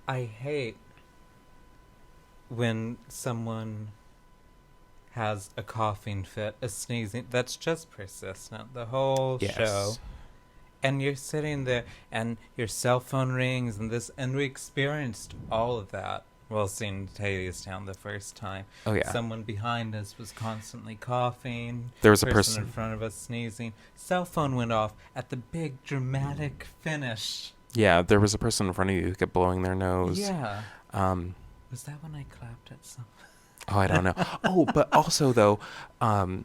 I hate when someone has a coughing fit, a sneezing, that's just persistent the whole show. And you're sitting there and your cell phone rings and we experienced all of that while seeing Hadestown the first time. Oh yeah. Someone behind us was constantly coughing. There was a person in front of us sneezing. Cell phone went off at the big dramatic finish. Yeah, there was a person in front of you who kept blowing their nose. Yeah. Was that when I clapped at someone? Oh, I don't know. Oh, but also, though, and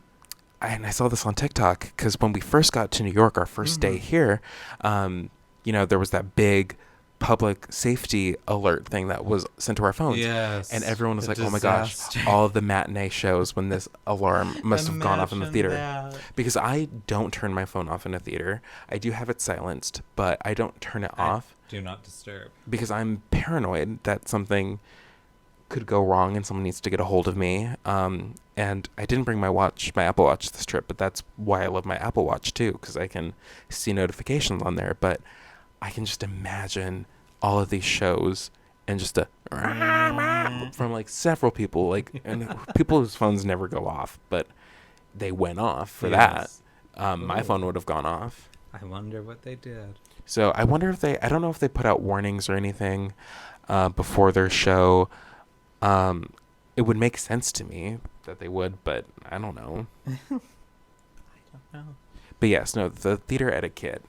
I saw this on TikTok, because when we first got to New York, our first day here, you know, there was that big public safety alert thing that was sent to our phones. Yes. And everyone was like, oh my gosh, all of the matinee shows when this alarm must have gone off in the theater. That. Because I don't turn my phone off in a theater. I do have it silenced, but I don't turn it off. Do not disturb. Because I'm paranoid that something could go wrong and someone needs to get a hold of me. And I didn't bring my Apple Watch this trip, but that's why I love my Apple Watch too, because I can see notifications on there. But I can just imagine all of these shows and just from like several people, like, and people whose phones never go off, but they went off for that. My phone would have gone off. I wonder what they did. So I wonder if I don't know if they put out warnings or anything before their show. It would make sense to me that they would, but I don't know. I don't know. But yes, no, the theater etiquette.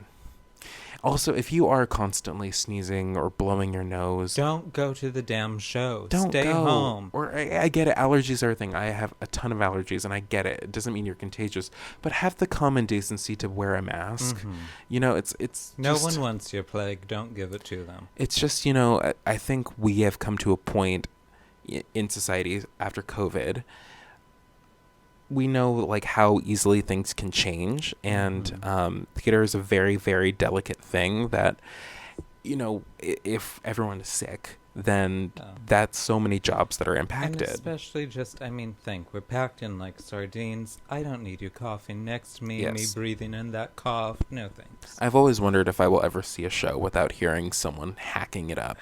Also, if you are constantly sneezing or blowing your nose, don't go to the damn show. Don't Stay go. home. Or I get it, allergies are a thing. I have a ton of allergies, and I get it. It doesn't mean you're contagious, but have the common decency to wear a mask. You know, it's no just, one wants your plague. Don't give it to them. It's just, you know, I think we have come to a point in society after COVID, we know like how easily things can change, and theater is a very, very delicate thing that, if everyone is sick, then that's so many jobs that are impacted. And especially just, think, we're packed in like sardines. I don't need you coughing next to me, me Yes. breathing in that cough. No thanks. I've always wondered if I will ever see a show without hearing someone hacking it up,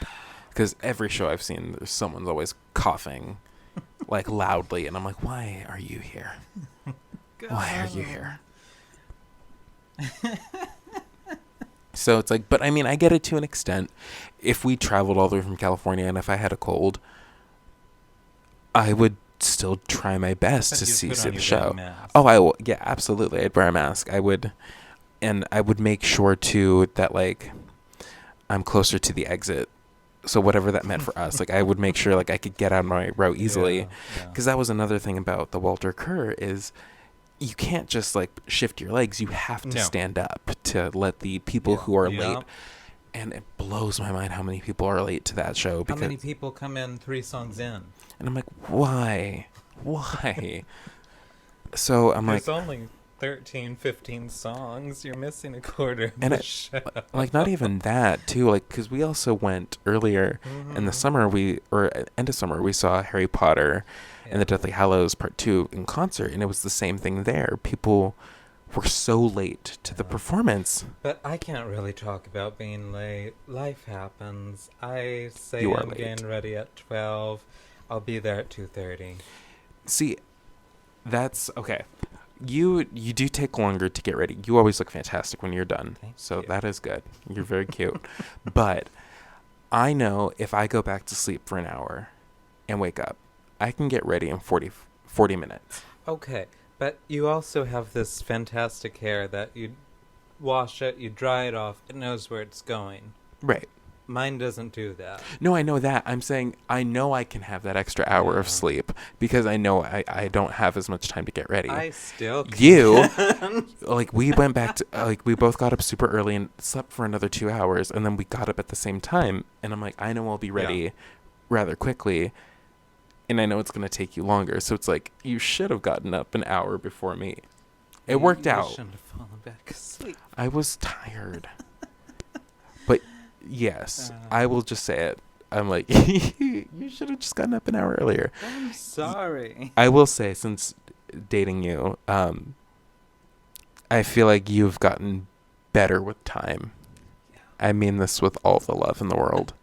because every show I've seen, someone's always coughing like loudly, and I'm like, why are you here? Why are you here? So it's like, but I get it to an extent. If we traveled all the way from California and if I had a cold, I would still try my best to see the show. Oh, I will. Yeah, absolutely. I'd wear a mask. I would, and I would make sure too that like I'm closer to the exit. So whatever that meant for us, like I would make sure like I could get out of my row easily, because that was another thing about the Walter Kerr is you can't just like shift your legs. You have to stand up to let the people who are late. And it blows my mind how many people are late to that show. How many people come in 3 songs in? And I'm like, why? So I'm like, there's only 13, 15 songs. You're missing a quarter of and the show. Like not even that too, like because we also went earlier in the summer, end of summer, we saw Harry Potter and the Deathly Hallows Part 2 in concert, and it was the same thing there. People were so late to the performance. But I can't really talk about being late. Life happens. I say I'm getting ready at 12. I'll be there at 2:30. See, that's okay. You do take longer to get ready. You always look fantastic when you're done. Thank you. That is good. You're very cute. But I know if I go back to sleep for an hour and wake up, I can get ready in 40 minutes. Okay, but you also have this fantastic hair that you wash it, you dry it off, it knows where it's going. Right. Mine doesn't do that. No, I know that. I'm saying I know I can have that extra hour of sleep because I know I don't have as much time to get ready. I still can. You, like we went back to, like we both got up super early and slept for another 2 hours, and then we got up at the same time, and I'm like, I know I'll be ready rather quickly, and I know it's going to take you longer, so it's like, you should have gotten up an hour before me. It worked out. You shouldn't have fallen back asleep. I was tired. But yes, I will just say it. I'm like, you should have just gotten up an hour earlier. I'm sorry. I will say, since dating you, I feel like you've gotten better with time. Yeah. I mean this with all the love in the world.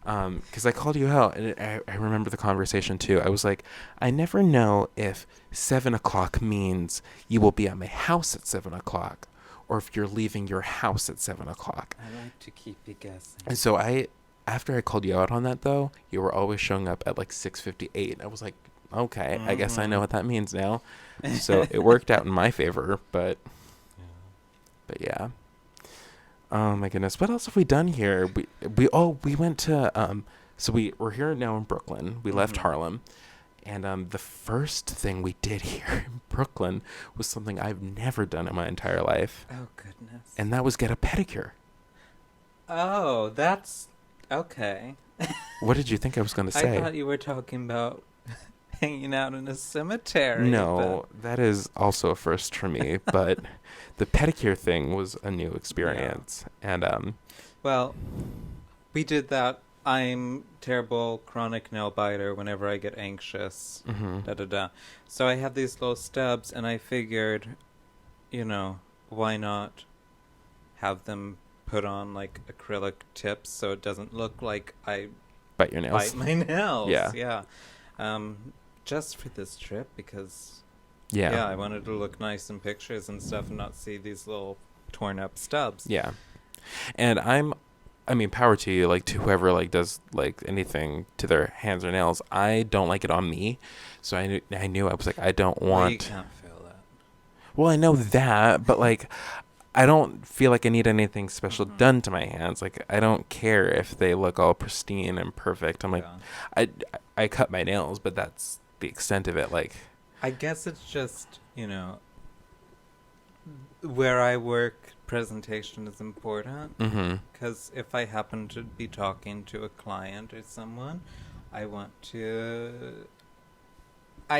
Because I called you out, and I remember the conversation too. I was like, I never know if 7 o'clock means you will be at my house at 7 o'clock, or if you're leaving your house at 7 o'clock. I like to keep you guessing. And so after I called you out on that, though, you were always showing up at like 6:58. I was like, okay, I guess I know what that means now. So it worked out in my favor, but yeah. Oh my goodness, what else have we done here? We went to so we're here now in Brooklyn. We left Harlem, and the first thing we did here in Brooklyn was something I've never done in my entire life. Oh goodness. And that was get a pedicure. Oh, that's okay. What did you think I was going to say? I thought you were talking about hanging out in a cemetery. No, that is also a first for me, but the pedicure thing was a new experience. Yeah. And well, we did that. I'm terrible chronic nail biter whenever I get anxious. So I have these little stubs, and I figured, why not have them put on like acrylic tips so it doesn't look like I bite your nails. Bite my nails. Yeah. Just for this trip because I wanted to look nice in pictures and stuff and not see these little torn up stubs. Yeah. And power to you, like to whoever like does like anything to their hands or nails. I don't like it on me. So I knew I was like, I don't want. Well, you can't feel that. Well, I know that, but like I don't feel like I need anything special done to my hands. Like, I don't care if they look all pristine and perfect. I'm like, I cut my nails, but that's the extent of it. Like, I guess it's just, where I work, presentation is important. Because if I happen to be talking to a client or someone, I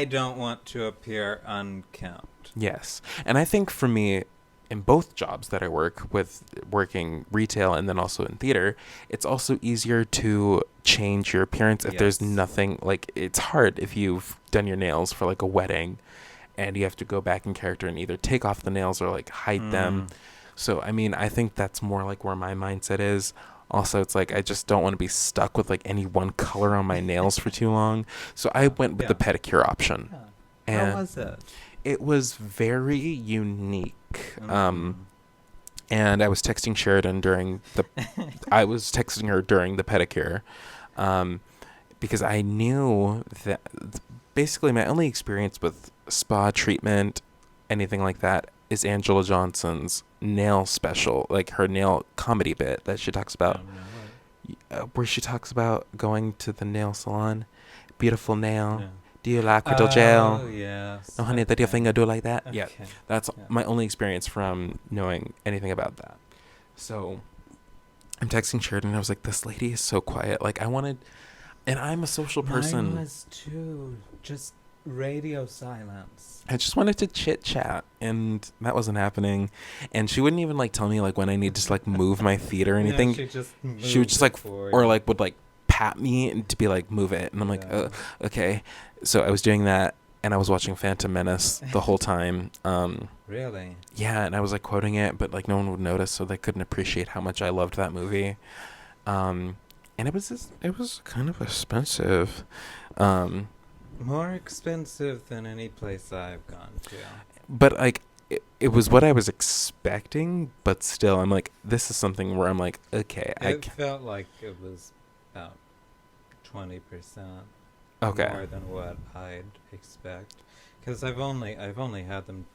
don't want to appear unkempt. Yes. And I think for me, in both jobs that I work with, working retail and then also in theater, it's also easier to change your appearance if there's Yes. nothing, like, it's hard if you've done your nails for like a wedding and you have to go back in character and either take off the nails or like hide them. So, I mean, I think that's more like where my mindset is. Also, it's like I just don't want to be stuck with like any one color on my nails for too long. So I went with the Yeah. pedicure option. Yeah. And How was it? it was very unique. Mm. And I was texting Sheridan during the I was texting her during the pedicure, because I knew that basically my only experience with spa treatment, anything like that, is Angela Johnson's nail special, like her nail comedy bit that she talks about, where she talks about going to the nail salon, beautiful nail. Yeah. Do you like crystal gel? Oh, yes. No, honey, that your finger do like that? Yeah, Okay. that's Yeah. my only experience from knowing anything about that. So I'm texting Sheridan and I was like, this lady is so quiet. Like, I wanted, and I'm a social person. Mine was too. Just radio silence. I just wanted to chit chat, and that wasn't happening. And she wouldn't even like tell me like when I need to like move my feet or anything. Yeah, She would just like, or like would like pat me and to be like, move it. And I'm like, Yeah. okay. So I was doing that, and I was watching Phantom Menace the whole time. Really? Yeah, and I was like quoting it, but like no one would notice, so they couldn't appreciate how much I loved that movie. And it was kind of expensive. More expensive than any place I've gone to. But like it was what I was expecting, but still I'm like, this is something where I'm like, okay, It felt like it was about 20% okay. more than what I'd expect. Because I've only had them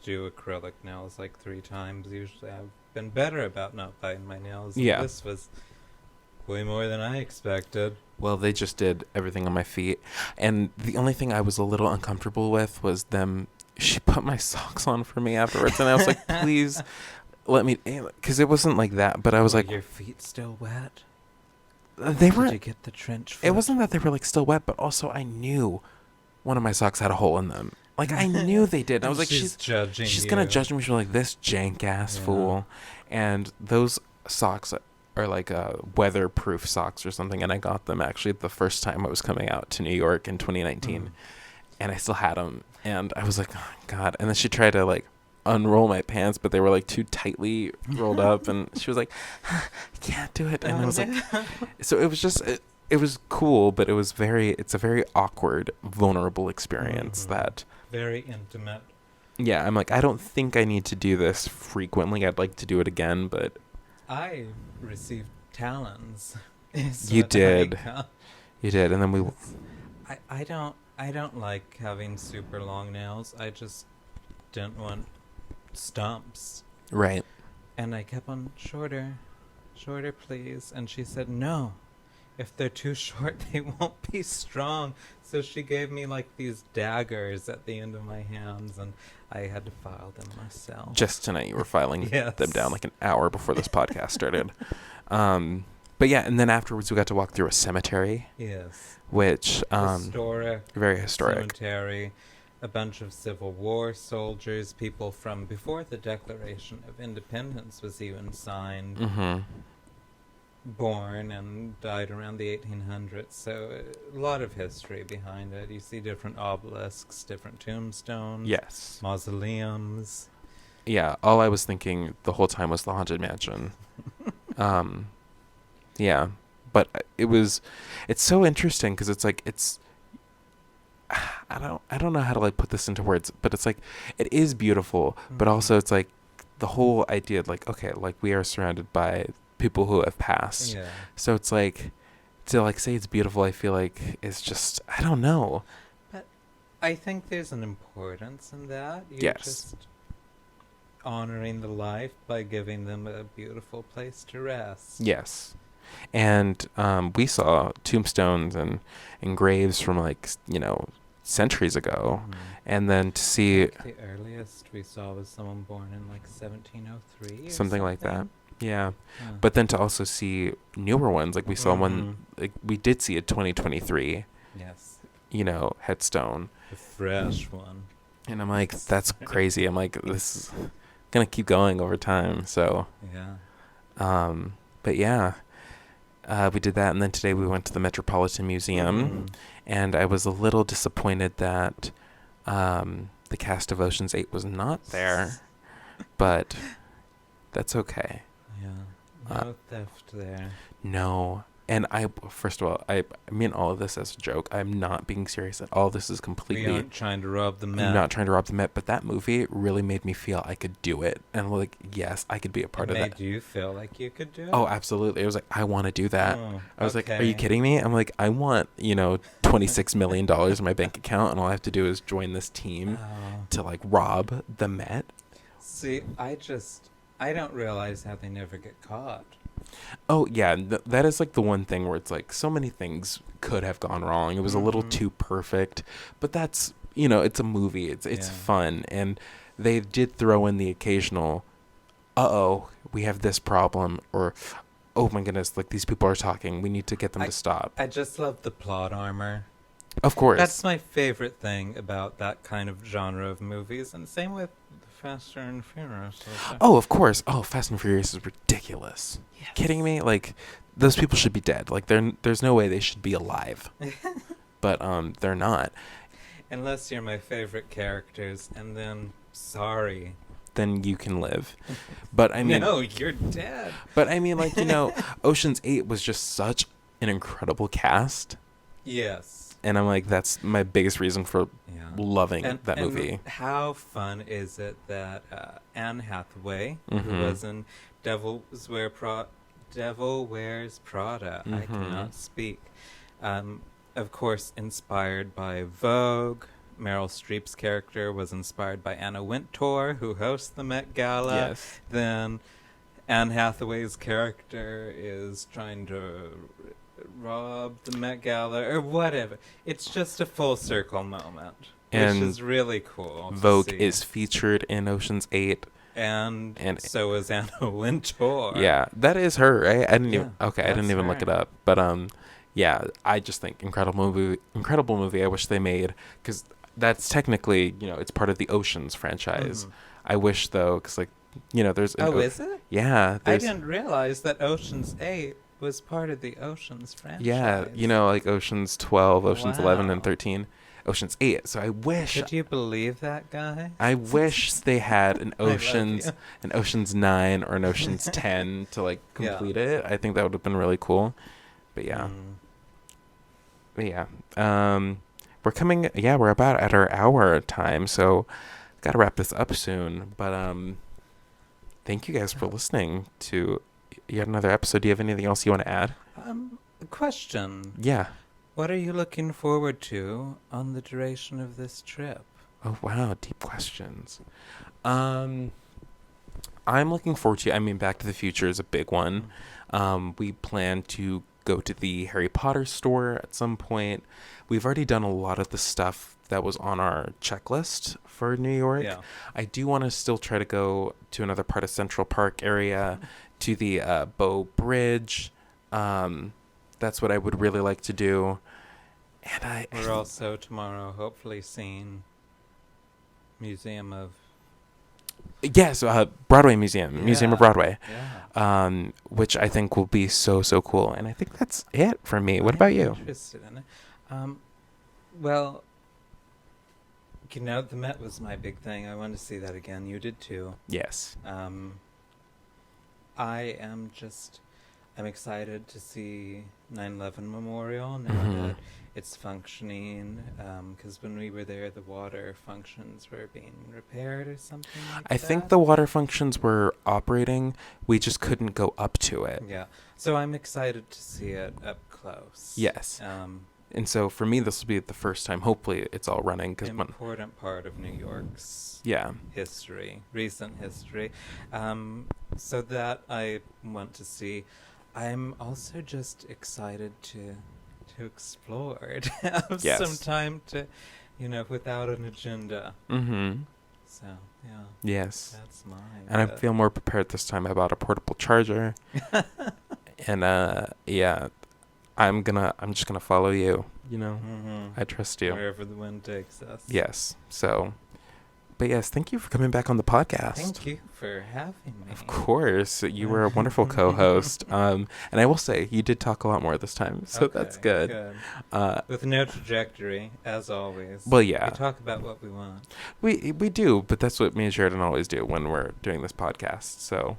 do acrylic nails like 3 times. Usually I've been better about not biting my nails. Yeah. This was way more than I expected. Well, they just did everything on my feet. And the only thing I was a little uncomfortable with was them. She put my socks on for me afterwards. And I was like, please let me. Because it wasn't like that. But I was like. Your feet still wet? They Did were. you get the trench foot? It wasn't that they were like still wet. But also I knew one of my socks had a hole in them. Like I knew they did. And I was like, she's judging She's you. going to judge me for like this jank ass Yeah. fool. And those socks are like weatherproof socks or something, and I got them actually the first time I was coming out to New York in 2019, and I still had them, and I was like, oh God. And then she tried to like unroll my pants, but they were like too tightly rolled up, and she was like, I can't do it. And I was like, so it was just it was cool, but it's a very awkward, vulnerable experience that very intimate. yeah, I'm like, I don't think I need to do this frequently. I'd like to do it again, but I received talons. You did. You did, and then we. I don't like having super long nails. I just didn't want stumps. Right. And I kept on shorter, please. And she said, no, if they're too short, they won't be strong. So she gave me like these daggers at the end of my hands, and I had to file them myself. Just tonight, you were filing Yes. them down like an hour before this podcast started. But yeah, and then afterwards we got to walk through a cemetery. Yes. Which Historic. very historic. Cemetery. A bunch of Civil War soldiers, people from before the Declaration of Independence was even signed, Mm-hmm. born and died around the 1800s. So a lot of history behind it. You see different obelisks, different tombstones, Yes. mausoleums. Yeah. All I was thinking the whole time was the Haunted Mansion. Yeah, but it's so interesting because it's like I don't know how to like put this into words, but it's like it is beautiful, but also it's like the whole idea of like, okay, like we are surrounded by people who have passed. Yeah. So it's like to like say it's beautiful, I feel like it's just I don't know. But I think there's an importance in that. You're Yes. just honoring the life by giving them a beautiful place to rest. Yes. And we saw tombstones and graves from like, centuries ago. And then to see The earliest we saw was someone born in like 1703 or something like that. Yeah. Yeah. But then to also see newer ones, like we saw Mhm. one, like we did see a 2023, Yes. headstone. The fresh one. And I'm like, that's crazy. I'm like, this is going to keep going over time. So, Yeah. but yeah, we did that. And then today we went to the Metropolitan Museum. Mhm. And I was a little disappointed that the cast of Ocean's 8 was not there. But that's okay. Yeah. No theft there. No. And first of all, I mean all of this as a joke. I'm not being serious at all. This is We completely. aren't trying to rob the Met. I'm not trying to rob the Met, but that movie really made me feel I could do it. And I'm like, yes, I could be a part It of made that. you feel like you could do it? Oh, absolutely. I was like, I want to do that. Oh, I was like, are you okay. kidding me? I'm like, I want, $26 million in my bank account, and all I have to do is join this team Oh. to, like, rob the Met. See, I don't realize how they never get caught. Oh, yeah. That is, like, the one thing where it's like so many things could have gone wrong. It was a little Mhm. too perfect. But that's, it's a movie. It's Yeah. fun. And they did throw in the occasional, uh-oh, we have this problem. Or, oh, my goodness, like, these people are talking. We need to get them to stop. I just love the plot armor. Of course. That's my favorite thing about that kind of genre of movies, and same with Faster and Furious. Oh, of course. Oh, Fast and Furious is ridiculous. Yes. Kidding me? Like, those people should be dead. Like, there's no way they should be alive. But they're not. Unless you're my favorite characters, and then sorry. Then you can live. But I mean, no, you're dead. But I mean, like, Ocean's 8 was just such an incredible cast. Yes. And I'm like, that's my biggest reason for Yeah. loving that and movie. How fun is it that Anne Hathaway, who Mhm. was in Devil Wears Prada, I Mhm. cannot speak, of course inspired by Vogue. Meryl Streep's character was inspired by Anna Wintour, who hosts the Met Gala. Yes. Then Anne Hathaway's character is trying to rob the Met Gala or whatever. It's just a full circle moment, And which is really cool. Vogue to see. is featured in Ocean's 8. and and- so is Anna Wintour. Yeah, that is her, right? I didn't even. Yeah, Okay, I didn't that's even look her. it up. But yeah, I just think incredible movie. Incredible movie. I wish they made, because that's technically, it's part of the Oceans franchise. Mhm. I wish though, because like, there's. Is it? Yeah. I There's, didn't realize that Ocean's 8 was part of the Oceans franchise. Yeah, like Oceans 12, Oceans 11, and Wow. 13, Oceans 8. So I wish. Could you believe that, guy? I wish they had an I love Oceans, you. an Oceans 9 or an Oceans 10 to like Yeah. complete it. I think that would have been really cool. But yeah. Mm. But yeah. We're about at our hour time, so gotta wrap this up soon. But thank you guys for listening to yet another episode. Do you have anything else you want to add? Question. Yeah. What are you looking forward to on the duration of this trip? Oh wow, deep questions. I'm looking forward to. I mean, Back to the Future is a big one. We plan to go to the Harry Potter store at some point. We've already done a lot of the stuff that was on our checklist for New York. Yeah. I do want to still try to go to another part of Central Park area, to the Bow Bridge. That's what I would really like to do. And We're also tomorrow hopefully seeing Museum of... yes, Broadway Museum of Yeah. Broadway, Yeah. which I think will be so cool. And I think that's it for me. What about you? Interested in it. Well, the Met was my big thing. I wanted to see that again. You did too. Yes. I'm excited to see 9/11 Memorial now Mhm. that it's functioning. Because when we were there, the water functions were being repaired or something like I that. think the water functions were operating. We just couldn't go up to it. Yeah. So I'm excited to see it up close. Yes. And so for me, this will be the first time. Hopefully, it's all running. Important part of New York's Yeah. recent history. So that I want to see. I'm also just excited to explore, to have Yes. some time to, without an agenda. Mm-hmm. So, yeah. Yes. That's mine. And I feel more prepared this time. I bought a portable charger. And yeah, I'm just gonna follow you, you know. Mm-hmm. I trust you. Wherever the wind takes us. Yes. So, but yes, thank you for coming back on the podcast. Thank you for having me. Of course, you were a wonderful co-host. And I will say you did talk a lot more this time, so Okay, that's good. With no trajectory, as always. Well, yeah, we talk about what we want. we do, but that's what me and Sheridan always do when we're doing this podcast. So,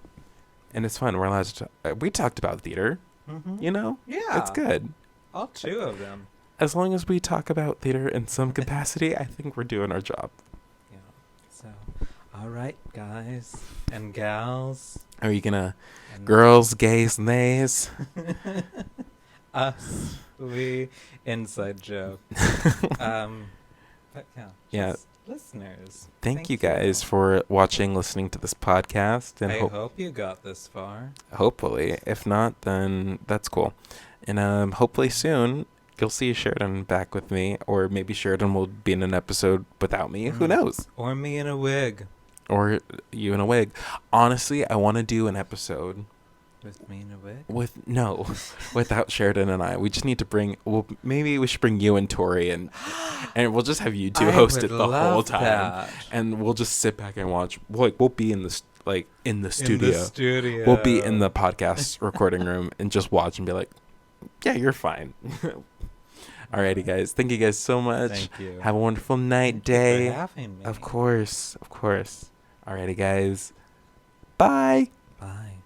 and it's fun. We're allowed to. We talked about theater. Mm-hmm. You know, Yeah, it's good. All two of them. As long as we talk about theater in some capacity, I think we're doing our job. Yeah. So, all right, guys and gals. Are you gonna And girls, gays, nays? us, we, inside joke. But Yeah. just listeners. Thank you guys for watching, listening to this podcast, and I hope you got this far. hopefully, if not, then that's cool. And hopefully soon you'll see Sheridan back with me, or maybe Sheridan will be in an episode without me. Who knows? Or me in a wig. Or you in a wig. Honestly, I want to do an episode With me in a wig? without Sheridan and I. We just need to bring. Well, maybe we should bring you and Tori, and we'll just have you two host it the whole time, that. and we'll just sit back and watch. We'll be in the studio. In the studio. We'll be in the podcast recording room and just watch and be like, "Yeah, you're fine." Alrighty, guys. Thank you guys so much. Thank you. Have a wonderful night, Thank you day. for having me. Of course. Alrighty, guys. Bye. Bye.